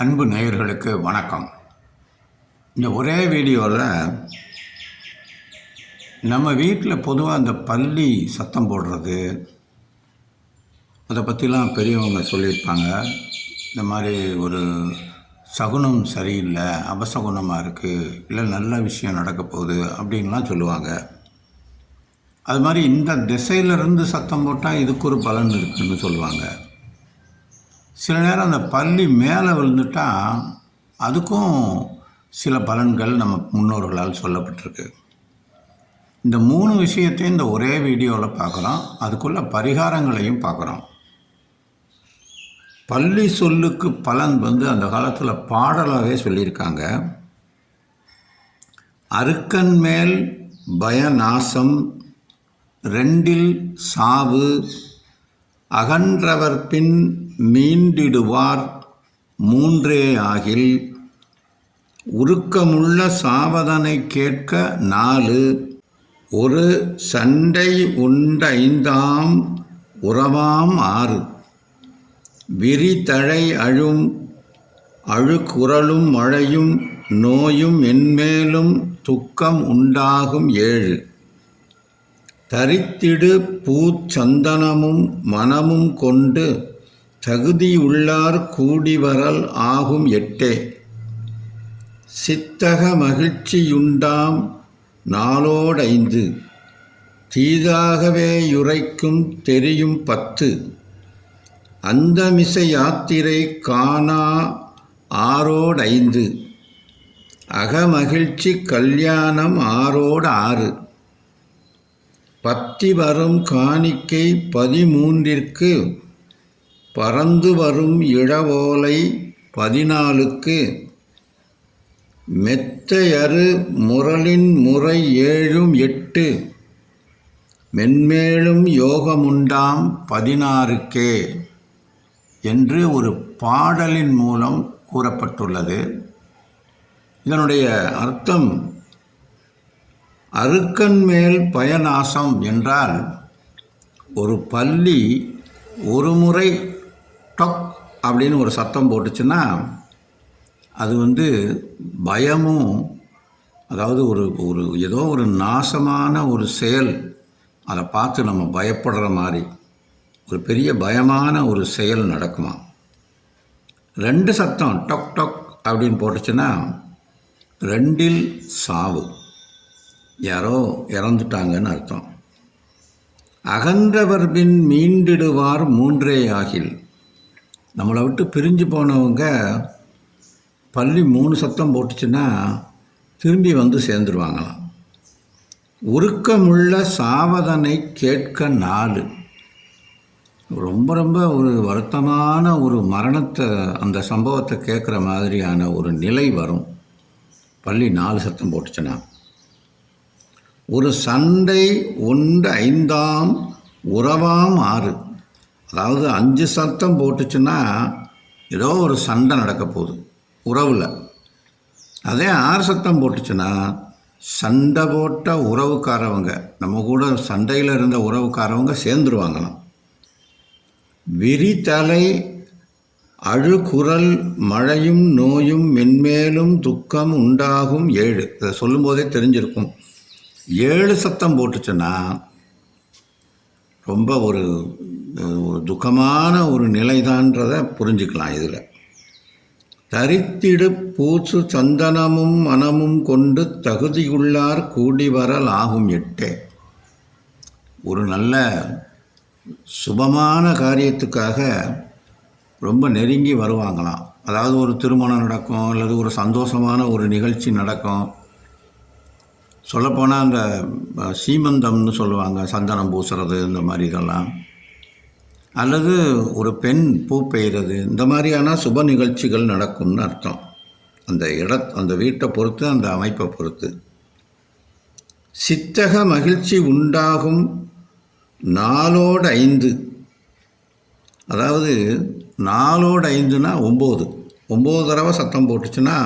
அன்பு நேயர்களுக்கு வணக்கம். இந்த ஒரே வீடியோவில் நம்ம வீட்டில் பொதுவாக அந்த பல்லி சத்தம் போடுறது அதை பற்றிலாம் பெரியவங்க சொல்லியிருப்பாங்க. இந்த மாதிரி ஒரு சகுனம் சரியில்லை, அபசகுனமாக இருக்குது, இல்லை நல்ல விஷயம் நடக்க போகுது அப்படின்லாம் சொல்லுவாங்க. அது மாதிரி இந்த திசையிலிருந்து சத்தம் போட்டால் இதுக்கு ஒரு பலன் இருக்குதுன்னு சொல்லுவாங்க. சில நேரம் அந்த பல்லி மேலே விழுந்துட்டால் அதுக்கும் சில பலன்கள் நம்ம முன்னோர்களால் சொல்லப்பட்டிருக்கு. இந்த 3 விஷயத்தையும் இந்த ஒரே வீடியோவில் பார்க்குறோம். அதுக்குள்ள பரிகாரங்களையும் பார்க்குறோம். பல்லி சொல்லுக்கு பலன் அந்த காலத்தில் பாடலாகவே சொல்லியிருக்காங்க. அருக்கன் மேல் பயநாசம், 2ல் சாவு, அகன்றவர் பின் மீண்டிடுவார், 3 ஆகில், உருக்கமுள்ள சாவதனை கேட்க 4, ஒரு சண்டை உண்டைந்தாம் உறவாம் 6, விரிதழை அழும் அழுகுரலும் மழையும் நோயும் மென்மேலும் துக்கம் உண்டாகும் 7, தரித்திடு பூச்சந்தனமும் மனமும் கொண்டு தகுதியுள்ளார் கூடிவரல் ஆகும் 8, சித்தக மகிழ்ச்சியுண்டாம் 4 தீதாகவே யுரைக்கும் தெரியும் 10, அந்தமிசை யாத்திரை காணா 6 அகமகிழ்ச்சி கல்யாணம் 6 பத்தி வரும் காணிக்கை 13, பறந்து வரும் இளவோலை 14, மெத்தையறு முரளின் முறை 7, 8, மென்மேலும் யோகமுண்டாம் 16 என்று ஒரு பாடலின் மூலம் கூறப்பட்டுள்ளது. இதனுடைய அர்த்தம், அருக்கன் மேல் பயநாசம் என்றால் ஒரு பல்லி ஒரு முறை டொக் அப்படின்னு ஒரு சத்தம் போட்டுச்சுன்னா அது பயமும், அதாவது ஒரு ஏதோ ஒரு நாசமான ஒரு செயல், அதை பார்த்து நம்ம பயப்படுற மாதிரி ஒரு பெரிய பயமான ஒரு செயல் நடக்குமா. 2 சத்தம் டொக் டொக் அப்படின்னு போட்டுச்சுன்னா 2ல் சாவு, யாரோ இறந்துட்டாங்கன்னு அர்த்தம். அகன்றவர் பின் மீண்டிடுவார் 3 ஆகில், நம்மளை விட்டு பிரிஞ்சு போனவங்க பல்லி 3 சத்தம் போட்டுச்சுன்னா திரும்பி சேர்ந்துருவாங்களாம். உருக்கமுள்ள சாவதனை கேட்க 4, ரொம்ப ரொம்ப ஒரு வருத்தமான ஒரு மரணத்தை, அந்த சம்பவத்தை கேட்குற மாதிரியான ஒரு நிலை வரும் பல்லி 4 சத்தம் போட்டுச்சுன்னா. ஒரு சண்டை உண்டு 5 உறவாம் 6, அதாவது 5 சத்தம் போட்டுச்சுன்னா ஏதோ ஒரு சண்டை நடக்க போகுது உறவில். அதே 6 சத்தம் போட்டுச்சுன்னா சண்டை போட்ட உறவுக்காரவங்க, நம்ம கூட சண்டையில் இருந்த உறவுக்காரவங்க சேர்ந்துருவாங்களாம். விரிதலை அழுகுரல் மழையும் நோயும் மென்மேலும் துக்கம் உண்டாகும் 7, இதை சொல்லும்போதே தெரிஞ்சிருக்கும். 7 சத்தம் போட்டுச்சுன்னா ரொம்ப ஒரு துக்கமான ஒரு நிலைதான்றதை புரிஞ்சுக்கலாம். இதில் தரித்திடு பூச்சு சந்தனமும் மனமும் கொண்டு தகுதியுள்ளார் கூடிவரல் ஆகும் 8, ஒரு நல்ல சுபமான காரியத்துக்காக ரொம்ப நெருங்கி வருவாங்களாம். அதாவது ஒரு திருமணம் நடக்கும், அல்லது ஒரு சந்தோஷமான ஒரு நிகழ்ச்சி நடக்கும். சொல்லப்போனால் அந்த சீமந்தம்னு சொல்லுவாங்க, சந்தனம் பூசுறது, இந்த மாதிரி இதெல்லாம், அல்லது ஒரு பெண் பூ பெய்கிறது, இந்த மாதிரியான சுப நிகழ்ச்சிகள் நடக்கும்னு அர்த்தம். அந்த வீட்டை பொறுத்து, அந்த அமைப்பை பொறுத்து. சித்தக மகிழ்ச்சி உண்டாகும் 4 அதாவது 4 9 தடவை சத்தம் போட்டுச்சுன்னா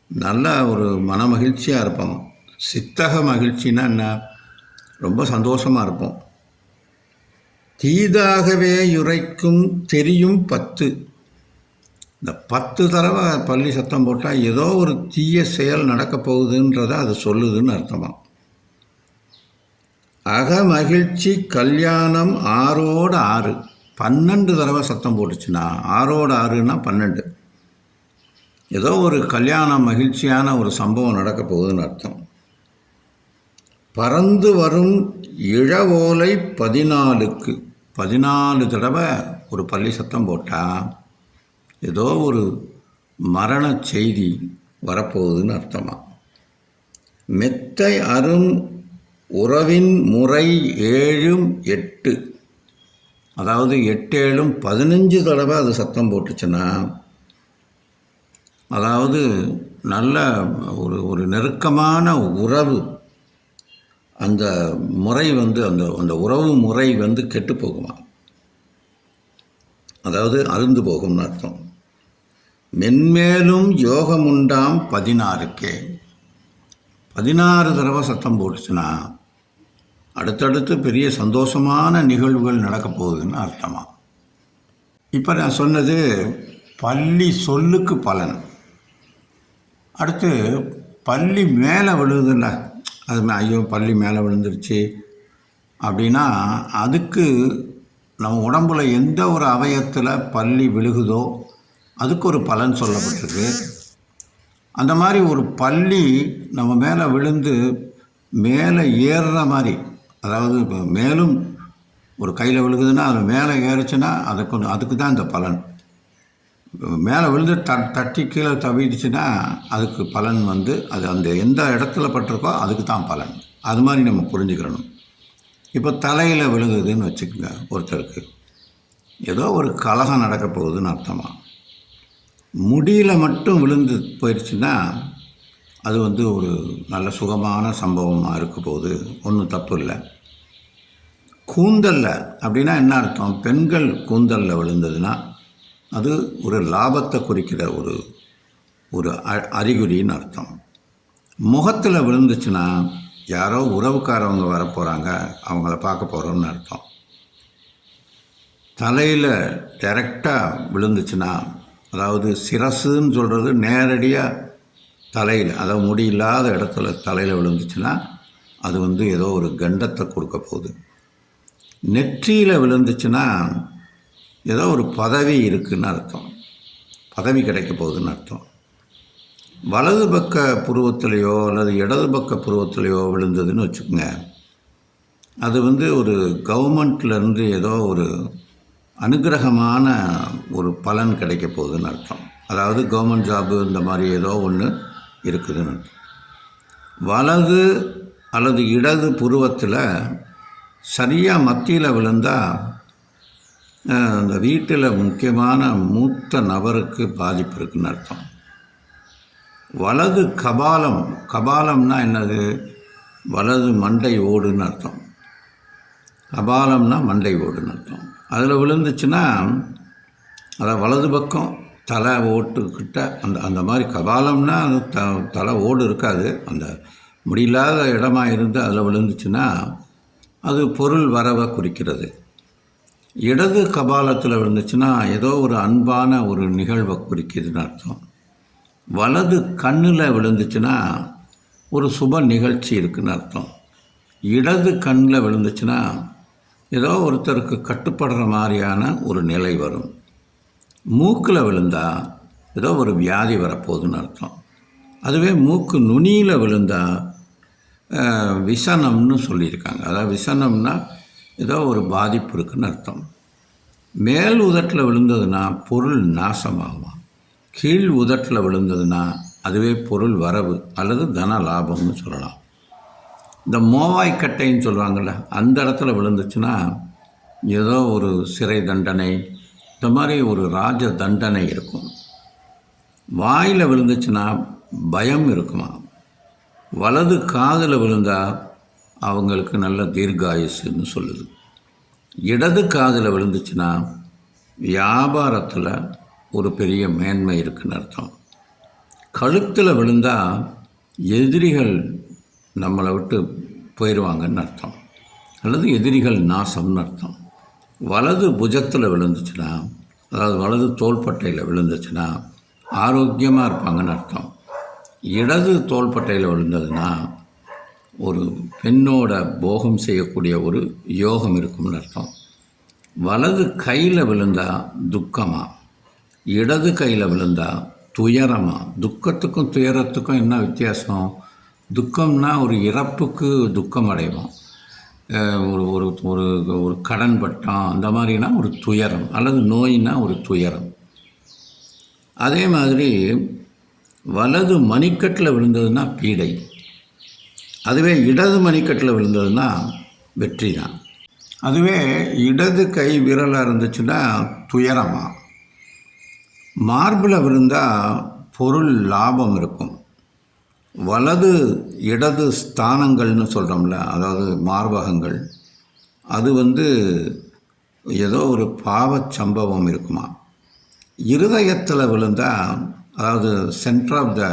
நல்ல ஒரு மன மகிழ்ச்சியாக இருப்போம். சித்தக மகிழ்ச்சின்னா என்ன, ரொம்ப சந்தோஷமாக இருப்போம். தீதாகவே யுரைக்கும் தெரியும் 10, இந்த 10 தடவை பல்லி சத்தம் போட்டால் ஏதோ ஒரு தீய செயல் நடக்க போகுதுன்றதை அது சொல்லுதுன்னு அர்த்தமா. அகமகிழ்ச்சி கல்யாணம் 6ஓடு 6 12 தடவை சத்தம் போட்டுச்சுன்னா 6ஓடு 6ன்னா 12. ஏதோ ஒரு கல்யாணம் மகிழ்ச்சியான ஒரு சம்பவம் நடக்க போகுதுன்னு அர்த்தம். பறந்து வரும் இழவோலை 14க்கு 14 தடவை ஒரு பல்லி சத்தம் போட்டால் ஏதோ ஒரு மரண செய்தி வரப்போகுதுன்னு அர்த்தமா. மெத்தை அரும் உறவின் முறை 7 8, அதாவது 8 7 15 தடவை அது சத்தம் போட்டுச்சுன்னா, அதாவது நல்ல ஒரு நெருக்கமான உறவு, அந்த முறை அந்த உறவு முறை கெட்டு போகுமா, அதாவது அருந்து போகும்னு அர்த்தம். மென்மேலும் யோகமுண்டாம் 16க்கே 16 தடவை சத்தம் போட்டுச்சுன்னா அடுத்தடுத்து பெரிய சந்தோஷமான நிகழ்வுகள் நடக்க போகுதுன்னு அர்த்தமா. இப்போ நான் சொன்னது பல்லி சொல்லுக்கு பலன். அடுத்து பல்லி மேலே விழுதுல்ல, அது ஐயோ பல்லி மேலே விழுந்துருச்சு அப்படின்னா அதுக்கு நம்ம உடம்புல எந்த ஒரு அவயத்தில் பல்லி விழுகுதோ அதுக்கு ஒரு பலன் சொல்லப்பட்டிருக்கு. அந்த மாதிரி ஒரு பல்லி நம்ம மேலே விழுந்து மேலே ஏறுற மாதிரி, அதாவது இப்போ மேலும் ஒரு கையில் விழுகுதுன்னா அது மேலே ஏறுச்சுன்னா அதுக்கு தான் இந்த பலன். மேலே விழுந்து தட்டி கீழே தவிடுச்சுன்னா அதுக்கு பலன் அது அந்த எந்த இடத்துல பட்டிருக்கோ அதுக்கு தான் பலன். அது மாதிரி நம்ம புரிஞ்சுக்கிறணும். இப்போ தலையில் விழுகுதுன்னு வச்சுக்கோங்க, ஒருத்தருக்கு ஏதோ ஒரு கலகம் நடக்க போகுதுன்னு அர்த்தமா. முடியில் மட்டும் விழுந்து போயிடுச்சுன்னா அது ஒரு நல்ல சுகமான சம்பவமாக இருக்க போகுது, ஒன்றும் தப்பு இல்லை. கூந்தலில் அப்படின்னா என்ன அர்த்தம்? பெண்கள் கூந்தலில் விழுந்ததுன்னா அது ஒரு லாபத்தை குறிக்கிற ஒரு அறிகுறின்னு அர்த்தம். முகத்தில் விழுந்துச்சுன்னா யாரோ உறவுக்காரவங்க வரப்போகிறாங்க, அவங்கள பார்க்க போகிறோம்னு அர்த்தம். தலையில் டைரெக்டாக விழுந்துச்சுன்னா, அதாவது சிரசுன்னு சொல்கிறது நேரடியாக தலையில், அதாவது முடி இல்லாத இடத்துல தலையில் விழுந்துச்சுன்னா அது ஏதோ ஒரு கண்டத்தை கொடுக்க போகுது. நெற்றியில் விழுந்துச்சுன்னா ஏதோ ஒரு பதவி இருக்குதுன்னு அர்த்தம், பதவி கிடைக்க போகுதுன்னு அர்த்தம். வலது பக்க புருவத்திலையோ அல்லது இடது பக்க புருவத்திலையோ விழுந்ததுன்னு வச்சுக்கோங்க, அது ஒரு கவர்மெண்ட்லேருந்து ஏதோ ஒரு அனுகிரகமான ஒரு பலன் கிடைக்க போகுதுன்னு அர்த்தம். அதாவது கவர்மெண்ட் ஜாபு இந்த மாதிரி ஏதோ ஒன்று இருக்குதுன்னு அர்த்தம். வலது அல்லது இடது புருவத்தில் சரியாக மத்தியில் விழுந்தால் அந்த வீட்டில் முக்கியமான மூத்த நபருக்கு பாதிப்பு இருக்குதுன்னு அர்த்தம். வலது கபாலம்னா என்னது? வலது மண்டை ஓடுன்னு அர்த்தம். கபாலம்னா மண்டை ஓடுன்னு அர்த்தம். அதில் விழுந்துச்சுன்னா அதாவது வலது பக்கம் தலை ஓட்டுக்கிட்ட அந்த மாதிரி கபாலம்னா அது தலை ஓடு இருக்காது, அந்த முடியில்லாத இடமா இருந்து அதில் விழுந்துச்சுன்னா அது பொருள் வரவை குறிக்கிறது. இடது கபாலத்தில் விழுந்துச்சுன்னா ஏதோ ஒரு அன்பான ஒரு நிகழ்வை குறிக்குதுன்னு அர்த்தம். வலது கண்ணில் விழுந்துச்சுன்னா ஒரு சுப நிகழ்ச்சி இருக்குதுன்னு அர்த்தம். இடது கண்ணில் விழுந்துச்சுன்னா ஏதோ ஒருத்தருக்கு கட்டுப்படுற மாதிரியான ஒரு நிலை வரும். மூக்கில் விழுந்தால் ஏதோ ஒரு வியாதி வரப்போகுதுன்னு அர்த்தம். அதுவே மூக்கு நுனியில் விழுந்தால் விசனம்னு சொல்லியிருக்காங்க. அதாவது விசனம்னா ஏதோ ஒரு பாதிப்பு இருக்குதுன்னு அர்த்தம். மேல் உதட்டில் விழுந்ததுன்னா பொருள் நாசமாகும். கீழ் உதட்டில் விழுந்ததுன்னா அதுவே பொருள் வரவு அல்லது தன லாபம்னு சொல்லலாம். இந்த மோவாய்க்கட்டைன்னு சொல்லுவாங்கள்ல, அந்த இடத்துல விழுந்துச்சுன்னா ஏதோ ஒரு சிறை தண்டனை, இந்த மாதிரி ஒரு ராஜ தண்டனை இருக்கும். வாயில் விழுந்துச்சுன்னா பயம் இருக்குமா. வலது காதில் விழுந்தால் அவங்களுக்கு நல்ல தீர்காயுசுன்னு சொல்லுது. இடது காதில் விழுந்துச்சுன்னா வியாபாரத்தில் ஒரு பெரிய மேன்மை இருக்குதுன்னு அர்த்தம். கழுத்தில் விழுந்தால் எதிரிகள் நம்மளை விட்டு போயிடுவாங்கன்னு அர்த்தம், அல்லது எதிரிகள் நாசம்னு அர்த்தம். வலது புஜத்தில் விழுந்துச்சுன்னா அதாவது வலது தோள்பட்டையில் விழுந்துச்சுன்னா ஆரோக்கியமாக இருப்பாங்கன்னு அர்த்தம். இடது தோள்பட்டையில் விழுந்ததுன்னா ஒரு பெண்ணோட போகம் செய்யக்கூடிய ஒரு யோகம் இருக்கும்னு அர்த்தம். வலது கையில் விழுந்தால் துக்கமாக, இடது கையில் விழுந்தால் துயரமாக. துக்கத்துக்கும் துயரத்துக்கும் என்ன வித்தியாசம்? துக்கம்னா ஒரு இறப்புக்கு துக்கம் அடைவோம், ஒரு ஒரு ஒரு ஒரு கடன் பட்டம் அந்த மாதிரினா ஒரு துயரம், அல்லது நோயினா ஒரு துயரம். அதே மாதிரி வலது மணிக்கட்டில் விழுந்ததுன்னா பீடை, அதுவே இடது மணிக்கட்டில் விழுந்ததுன்னா வெற்றி தான். அதுவே இடது கை விரலாக இருந்துச்சுன்னா துயரமாக. மார்பில் விழுந்தால் பொருள் லாபம் இருக்கும். வலது இடது ஸ்தானங்கள்னு சொல்கிறோம்ல, அதாவது மார்பகங்கள், அது ஏதோ ஒரு பாவச் சம்பவம் இருக்குமா. இருதயத்தில் விழுந்தால், அதாவது சென்டர் ஆஃப் த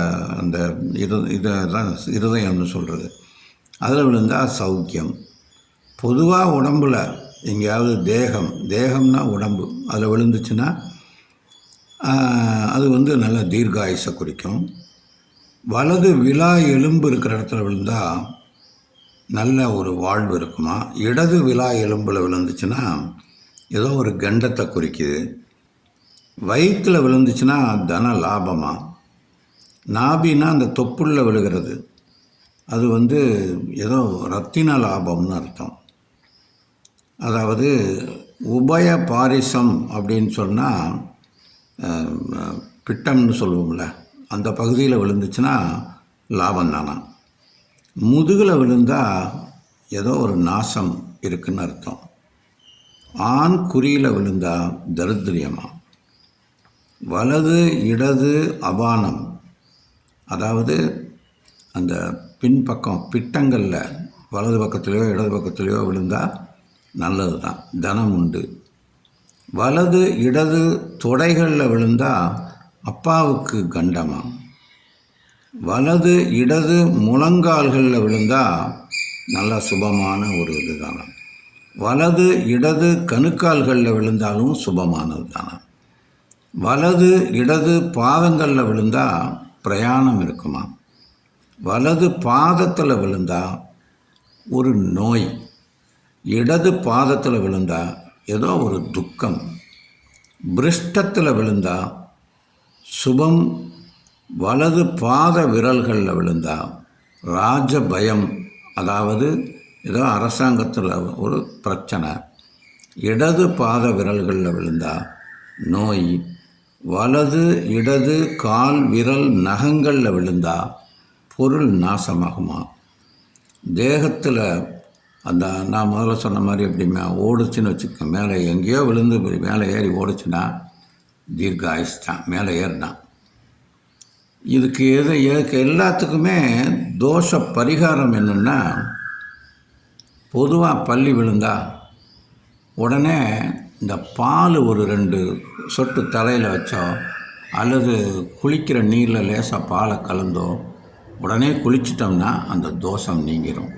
அந்த இதுதான் இருதயம்னு சொல்கிறது, அதில் விழுந்தால் சௌக்கியம். பொதுவாக உடம்புல எங்கேயாவது தேகம்னா உடம்பு, அதில் விழுந்துச்சுன்னா அது நல்ல தீர்காயுசை குறிக்கும். வலது விலா எலும்பு இருக்கிற இடத்துல விழுந்தால் நல்ல ஒரு வாழ்வு இருக்குமா. இடது விலா எலும்பில் விழுந்துச்சுன்னா ஏதோ ஒரு கண்டத்தை குறிக்குது. வயிற்றில் விழுந்துச்சுன்னா தன லாபமாக. நாபின்னா அந்த தொப்புளில் விழுகிறது, அது ஏதோ ரத்தின லாபம்னு அர்த்தம். அதாவது உபய பாரிசம் அப்படின்னு சொன்னால் பிட்டம்னு சொல்லுவோம்ல, அந்த பகுதியில் விழுந்துச்சுன்னா லாபம் தானா. முதுகில் விழுந்தால் ஏதோ ஒரு நாசம் இருக்குன்னு அர்த்தம். ஆண் குறியில் விழுந்தால் தரித்திரியமாக. வலது இடது அபானம், அதாவது அந்த பின்பக்கம் பிட்டங்களில் வலது பக்கத்துலேயோ இடது பக்கத்துலேயோ விழுந்தால் நல்லது தான், தனம் உண்டு. வலது இடது தொடைகளில் விழுந்தால் அப்பாவுக்கு கண்டமாக. வலது இடது முழங்கால்களில் விழுந்தால் நல்ல சுபமான ஒரு இது தானே. வலது இடது கணுக்கால்களில் விழுந்தாலும் சுபமானது தானே. வலது இடது பாதங்களில் விழுந்தால் பிரயாணம் இருக்குமா. வலது பாதத்தில் விழுந்தால் ஒரு நோய். இடது பாதத்தில் விழுந்தால் ஏதோ ஒரு துக்கம். பிருஷ்டத்தில் விழுந்தால் சுபம். வலது பாத விரல்களில் விழுந்தால் ராஜ பயம், அதாவது ஏதோ அரசாங்கத்தில் ஒரு பிரச்சனை. இடது பாத விரல்களில் விழுந்தால் நோய். வலது இடது கால் விரல் நகங்களில் விழுந்தால் பொருள் நாசமாகுமா. தேகத்தில் அந்த நான் முதல்ல சொன்ன மாதிரி எப்படின்னா ஓடுச்சுன்னு வச்சுக்க, மேலே எங்கேயோ விழுந்து மேலே ஏறி ஓடுச்சுன்னா தீர்காயுஸ் தான், மேலே ஏறினான். இதுக்கு எல்லாத்துக்குமே தோஷ பரிகாரம் என்னென்னா, பொதுவாக பல்லி விழுந்தா உடனே இந்த பால் ஒரு 2 சொட்டு தலையில் வச்சோ, அல்லது குளிக்கிற நீரில் லேசாக பாலை கலந்தோ உடனே குளிச்சிட்டோம்னா அந்த தோஷம் நீங்கிடும்.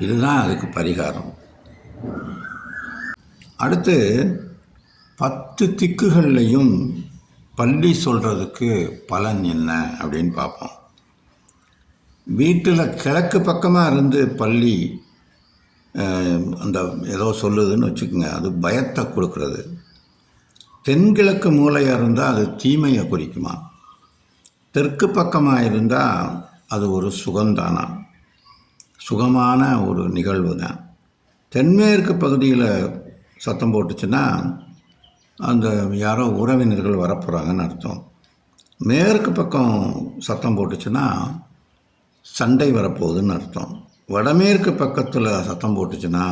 இதுதான் அதுக்கு பரிகாரம். அடுத்து 10 திக்குகள்லையும் பல்லி சொல்கிறதுக்கு பலன் என்ன அப்படின்னு பார்ப்போம். வீட்டில் கிழக்கு பக்கமாக இருந்து பல்லி அந்த ஏதோ சொல்லுதுன்னு வச்சுக்கோங்க, அது பயத்தை கொடுக்கறது. தென்கிழக்கு மூலையாக இருந்தால் அது தீமையை குறிக்குமா. தெற்கு பக்கமாக இருந்தால் அது ஒரு சுகந்தானா, சுகமான ஒரு நிகழ்வு தான். தென்மேற்கு பகுதியில் சத்தம் போட்டுச்சுன்னா அந்த யாரோ உறவினர்கள் வரப்போகிறாங்கன்னு அர்த்தம். மேற்கு பக்கம் சத்தம் போட்டுச்சுன்னா சண்டை வரப்போகுதுன்னு அர்த்தம். வடமேற்கு பக்கத்தில் சத்தம் போட்டுச்சுன்னா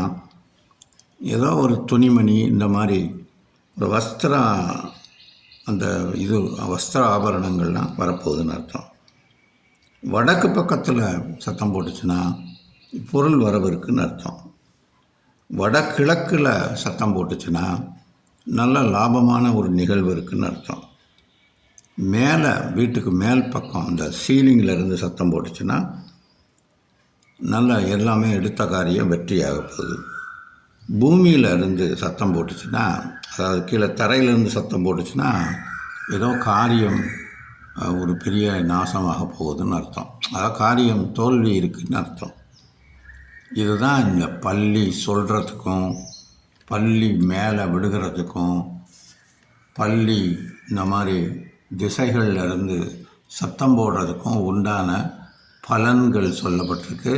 ஏதோ ஒரு துணிமணி, இந்த மாதிரி ஒரு வஸ்திர ஆபரணங்கள்லாம் வரப்போகுதுன்னு அர்த்தம். வடக்கு பக்கத்தில் சத்தம் போட்டுச்சுன்னா பொருள் வரவு இருக்குன்னு அர்த்தம். வடகிழக்கில் சத்தம் போட்டுச்சுன்னா நல்ல லாபமான ஒரு நிகழ்வு இருக்குதுன்னு அர்த்தம். மேலே வீட்டுக்கு மேல் பக்கம் அந்த சீலிங்கில் இருந்து சத்தம் போட்டுச்சுன்னா நல்ல எல்லாமே எடுத்த காரியம் வெற்றியாக போகுது. பூமியில் இருந்து சத்தம் போட்டுச்சுன்னா, அதாவது கீழே தரையிலேருந்து சத்தம் போட்டுச்சுன்னா ஏதோ காரியம் ஒரு பெரிய நாசமாக போகுதுன்னு அர்த்தம். அதாவது காரியம் தோல்வி இருக்குதுன்னு அர்த்தம். இதுதான் இந்த பல்லி சொல்கிறதுக்கும், பல்லி மேலே விடுகிறதுக்கும், பல்லி இந்த மாதிரி திசைகளில் இருந்து சத்தம் போடுறதுக்கும் உண்டான பலன்கள் சொல்லப்பட்டிருக்கு.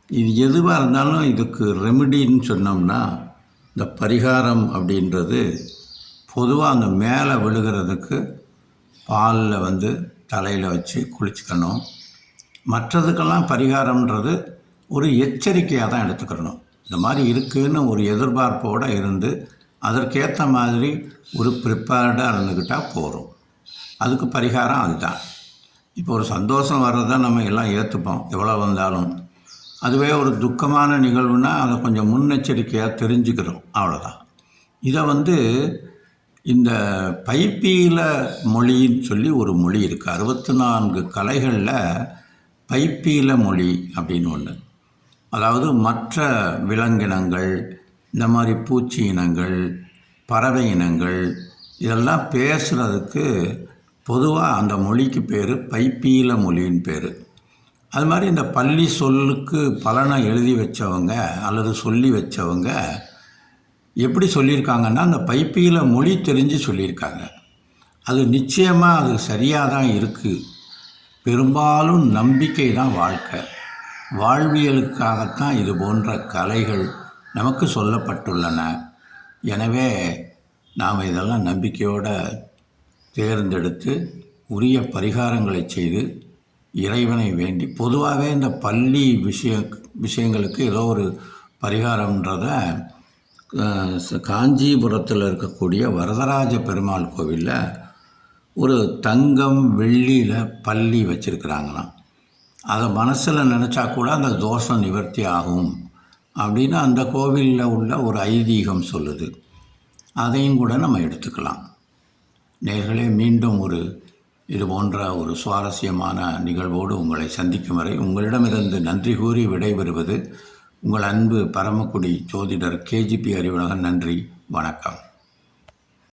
இது எதுவாக இருந்தாலும் இதுக்கு ரெமிடின்னு சொன்னோம்னா, இந்த பரிகாரம் அப்படின்றது பொதுவாக அந்த மேலே விழுகிறதுக்கு பாலில் தலையில் வச்சு குளிச்சுக்கணும். மற்றதுக்கெல்லாம் பரிகாரம்ன்றது ஒரு எச்சரிக்கையாக தான் எடுத்துக்கிறணும். இந்த மாதிரி இருக்குதுன்னு ஒரு எதிர்பார்ப்போடு இருந்து அதற்கேற்ற மாதிரி ஒரு ப்ரிப்பேர்டாக இருந்துக்கிட்டால் போகிறோம். அதுக்கு பரிகாரம் அதுதான். இப்போ ஒரு சந்தோஷம் வர்றதை நம்ம எல்லாம் ஏற்றுப்போம் எவ்வளோ வந்தாலும். அதுவே ஒரு துக்கமான நிகழ்வுனா அதை கொஞ்சம் முன்னெச்சரிக்கையாக தெரிஞ்சுக்கிறோம், அவ்வளோதான். இதை இந்த பைப்பீல மொழின்னு சொல்லி ஒரு மொழி இருக்குது. 64 கலைகளில் பைப்பீல மொழி அப்படின்னு ஒன்று. அதாவது மற்ற விலங்கினங்கள், இந்த மாதிரி பூச்சி இனங்கள், பறவை இனங்கள் இதெல்லாம் பேசுகிறதுக்கு பொதுவாக அந்த மொழிக்கு பேர் பைப்பீல மொழின்னு பேர். அது மாதிரி இந்த பல்லி சொல்லுக்கு பலனை எழுதி வச்சவங்க அல்லது சொல்லி வச்சவங்க எப்படி சொல்லியிருக்காங்கன்னா, அந்த பைப்பீல மொழி தெரிஞ்சு சொல்லியிருக்காங்க. அது நிச்சயமாக அது சரியாக தான் இருக்குது. பெரும்பாலும் நம்பிக்கை தான் வாழ்க்கை. வாழ்வியலுக்காகத்தான் இது போன்ற கலைகள் நமக்கு சொல்லப்பட்டுள்ளன. எனவே நாம் இதெல்லாம் நம்பிக்கையோடு தேர்ந்தெடுத்து உரிய பரிகாரங்களை செய்து இறைவனை வேண்டி, பொதுவாகவே இந்த பல்லி விஷயங்களுக்கு ஏதோ ஒரு பரிகாரம்ன்றத காஞ்சிபுரத்தில் இருக்கக்கூடிய வரதராஜ பெருமாள் கோவிலில் ஒரு தங்கம் வெள்ளியில் பல்லி வச்சுருக்கிறாங்களாம். அதை மனசில் நினச்சா கூட அந்த தோஷம் நிவர்த்தி ஆகும் அப்படின்னு அந்த கோவிலில் உள்ள ஒரு ஐதீகம் சொல்லுது. அதையும் கூட நம்ம எடுத்துக்கலாம். நேர்களே, மீண்டும் இது போன்ற ஒரு சுவாரஸ்யமான நிகழ்வோடு உங்களை சந்திக்கும் வரை உங்களிடமிருந்து நன்றி கூறி விடைபெறுவது உங்கள் அன்பு பரமக்குடி ஜோதிடர் KGP அறிவுலகன். நன்றி, வணக்கம்.